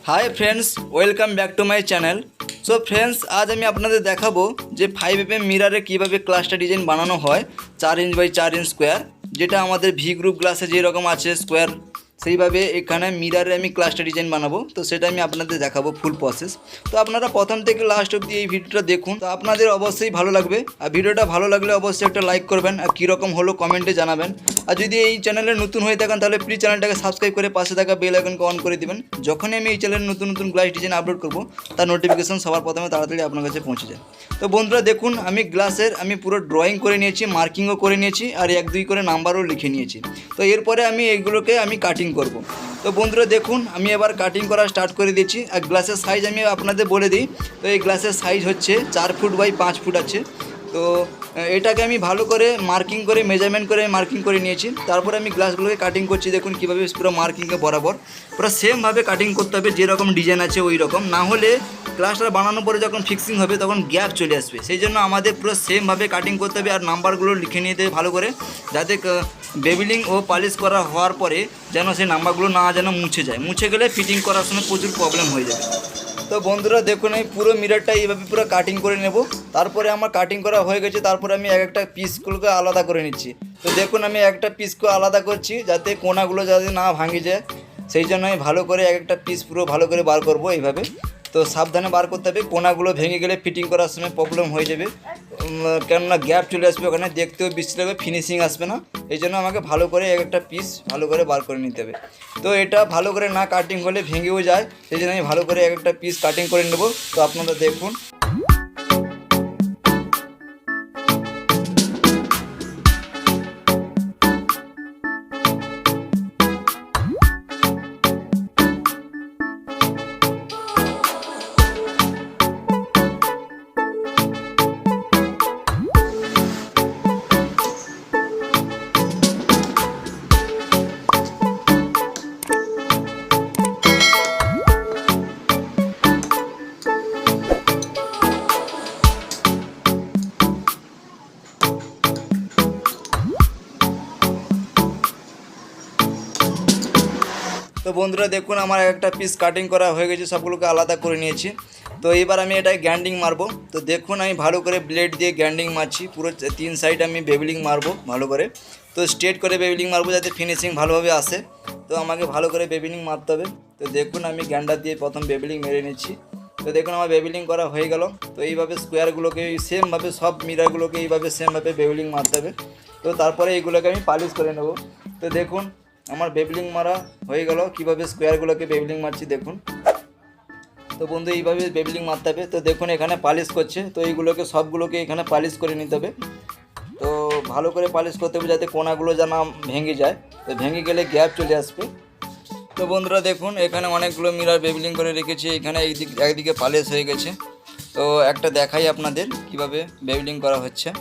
Hi friends, welcome back to my channel. So friends, आज আমি আপনাদের দেখাবো যে 5mm মিররে কিভাবে ক্লাস্টার ডিজাইন বানানো হয় 4 इंच বাই 4 इंच স্কয়ার, যেটা আমাদের ভি গ্রুপ গ্লাসে যে রকম আছে স্কয়ার সেইভাবে এখানে মিররে আমি ক্লাস্টার ডিজাইন বানাবো। তো সেটা আমি আপনাদের দেখাবো ফুল প্রসেস। তো আপনারা প্রথম থেকে লাস্ট অবধি এই ভিডিওটা দেখুন, তো আপনাদের অবশ্যই ভালো লাগবে। আর ভিডিওটা ভালো লাগলে অবশ্যই একটা লাইক করবেন, আর কীরকম হলো কমেন্টে জানাবেন। আর যদি এই চ্যানেলে নতুন হয়ে থাকেন তাহলে প্লিজ চ্যানেলটাকে সাবস্ক্রাইব করে পাশে থাকা বেল আইকনকে অন করে দিবেন। যখনই আমি এই চ্যানেলে নতুন নতুন গ্লাস ডিজাইন আপলোড করব তার নোটিফিকেশন সবার প্রথমে তাড়াতাড়ি আপনার কাছে পৌঁছে যায়। তো বন্ধুরা দেখুন, আমি গ্লাসের পুরো ড্রয়িং করে নিয়েছি, মার্কিংও করে নিয়েছি, আর 1-2 করে নাম্বারও লিখে নিয়েছি। তো এরপরে আমি এইগুলোকে কাটিং করব। তো বন্ধুরা দেখুন, আমি এবার কাটিং করা স্টার্ট করে দিচ্ছি। আর গ্লাসের সাইজ আমি আপনাদের বলে দিই। তো এই গ্লাসের সাইজ হচ্ছে 4 ফুট বাই 5 ফুট আছে। তো এটাকে আমি ভালো করে মার্কিং করে মেজারমেন্ট করে মার্কিং করে নিয়েছি। তারপরে আমি গ্লাসগুলোকে কাটিং করছি। দেখুন কীভাবে পুরো মার্কিংকে বরাবর পুরো সেমভাবে কাটিং করতে হবে, যেরকম ডিজাইন আছে ওই রকম। না হলে গ্লাসটা বানানোর পরে যখন ফিক্সিং হবে তখন গ্যাপ চলে আসবে। সেই জন্য আমাদের পুরো সেমভাবে কাটিং করতে হবে, আর নাম্বারগুলো লিখে নিতে হবে ভালো করে, যাতে বেভিলিং ও পালিশ করা হওয়ার পরে যেন সেই নাম্বারগুলো না যেন মুছে যায়। মুছে গেলে ফিটিং করার সময় প্রচুর প্রবলেম হয়ে যাবে। তো বন্ধুরা দেখুন, আমি পুরো মিররটা এইভাবে পুরো কাটিং করে নেব। তারপরে আমার কাটিং করা হয়ে গেছে। তারপরে আমি একটা পিসগুলোকে আলাদা করে নিচ্ছি। তো দেখুন, আমি একটা পিসকে আলাদা করছি যাতে কোনাগুলো যাতে না ভাঙে যায়। সেই জন্য আমি ভালো করে একটা পিস পুরো ভালো করে বার করব এইভাবে। তো সাবধানে বার করতে হবে, কোনাগুলো ভেঙে গেলে ফিটিং করার সময় প্রবলেম হয়ে যাবে, কেননা গ্যাপ চলে আসবে, ওখানে দেখতেও বিশ্রী লাগবে, ফিনিশিং আসবে না। এই জন্য আমাকে ভালো করে একটা পিস ভালো করে বার করে নিতে হবে। তো এটা ভালো করে না কাটিং হলে ভেঙেও যায়, সেই জন্য আমি ভালো করে একটা পিস কাটিং করে নেব। তো আপনারা দেখুন। তো বন্ধুরা দেখুন, আমার একটা পিস কাটিং করা হয়ে গেছে, সবগুলোকে আলাদা করে নিয়েছি। তো এবার আমি এটা গ্যান্ডিং মারবো। তো দেখুন, আমি ভালো করে ব্লেড দিয়ে গ্যান্ডিং মারছি, পুরো 3 সাইড আমি বেভেলিং মারবো ভালো করে। তো স্ট্রেট করে বেভেলিং মারবো যাতে ফিনিশিং ভালোভাবে আসে। তো আমাকে ভালো করে বেভেলিং মারতে হবে। তো দেখুন, আমি গ্যান্ডার দিয়ে প্রথম বেভেলিং মেরে নিচ্ছি। তো দেখুন, আমার বেভেলিং করা হয়ে গেল। তো এইভাবে স্কোয়ারগুলোকে সেমভাবে সব মিররগুলোকে এইভাবে সেমভাবে বেভেলিং মারতে হবে। তো তারপরে এইগুলোকে আমি পালিশ করে নেব। তো দেখুন, আমার বেভেলিং মারা হয়ে গেল। কীভাবে স্কোয়ারগুলোকে বেভেলিং মারছি দেখুন। তো বন্ধু, এইভাবে বেভেলিং মারতে হবে। তো দেখুন, এখানে পালিশ করছে। তো এইগুলোকে সবগুলোকে এখানে পালিশ করে নিতে হবে। তো ভালো করে পালিশ করতে হবে যাতে কোনাগুলো যেন ভেঙে যায়। তো ভেঙে গেলে গ্যাপ চলে আসবে। তো বন্ধুরা দেখুন, এখানে অনেকগুলো মিরর বেভেলিং করে রেখেছি। এখানে একদিকে পালিশ হয়ে গেছে। তো একটা দেখাই আপনাদের কিভাবে বেভেলিং করা হচ্ছে।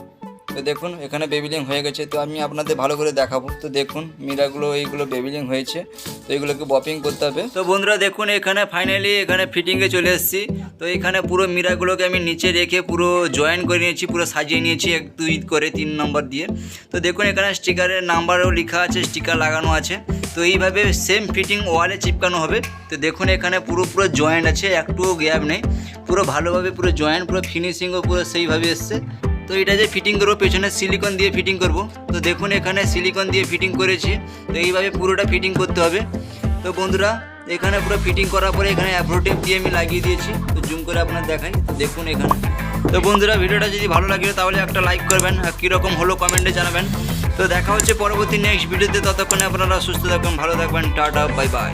তো দেখুন, এখানে বেভেলিং হয়ে গেছে। তো আমি আপনাদের ভালো করে দেখাবো। তো দেখুন, মিররগুলো এইগুলো বেভেলিং হয়েছে। তো এগুলোকে বপিং করতে হবে। তো বন্ধুরা দেখুন, এখানে ফাইনালি এখানে ফিটিংয়ে চলে এসেছি। তো এখানে পুরো মিররগুলোকে আমি নিচে রেখে পুরো জয়েন করে নিয়েছি, পুরো সাজিয়ে নিয়েছি 1-2 করে 3 নম্বর দিয়ে। তো দেখুন, এখানে স্টিকারের নাম্বারও লেখা আছে, স্টিকার লাগানো আছে। তো এইভাবে সেম ফিটিং ওয়ালে চিপকানো হবে। তো দেখুন, এখানে পুরো জয়েন্ট আছে, একটুও গ্যাপ নেই, পুরো ভালোভাবে পুরো জয়েন্ট, পুরো ফিনিশিংও পুরো সেইভাবে এসছে। তো এটা যে ফিটিং করবো, পেছনে সিলিকন দিয়ে ফিটিং করব। তো দেখুন, এখানে সিলিকন দিয়ে ফিটিং করেছি। তো এইভাবে পুরোটা ফিটিং করতে হবে। তো বন্ধুরা, এখানে পুরো ফিটিং করার পরে এখানে অ্যাপ্রোটেপ দিয়ে আমি লাগিয়ে দিয়েছি। তো জুম করে আপনার দেখাই। তো দেখুন এখানে। তো বন্ধুরা, ভিডিওটা যদি ভালো লাগে তাহলে একটা লাইক করবেন, আর কীরকম হলো কমেন্টে জানাবেন। তো দেখা হচ্ছে পরবর্তী নেক্সট ভিডিওতে। ততক্ষণে আপনারা সুস্থ থাকবেন, ভালো থাকবেন। Tata, bye bye.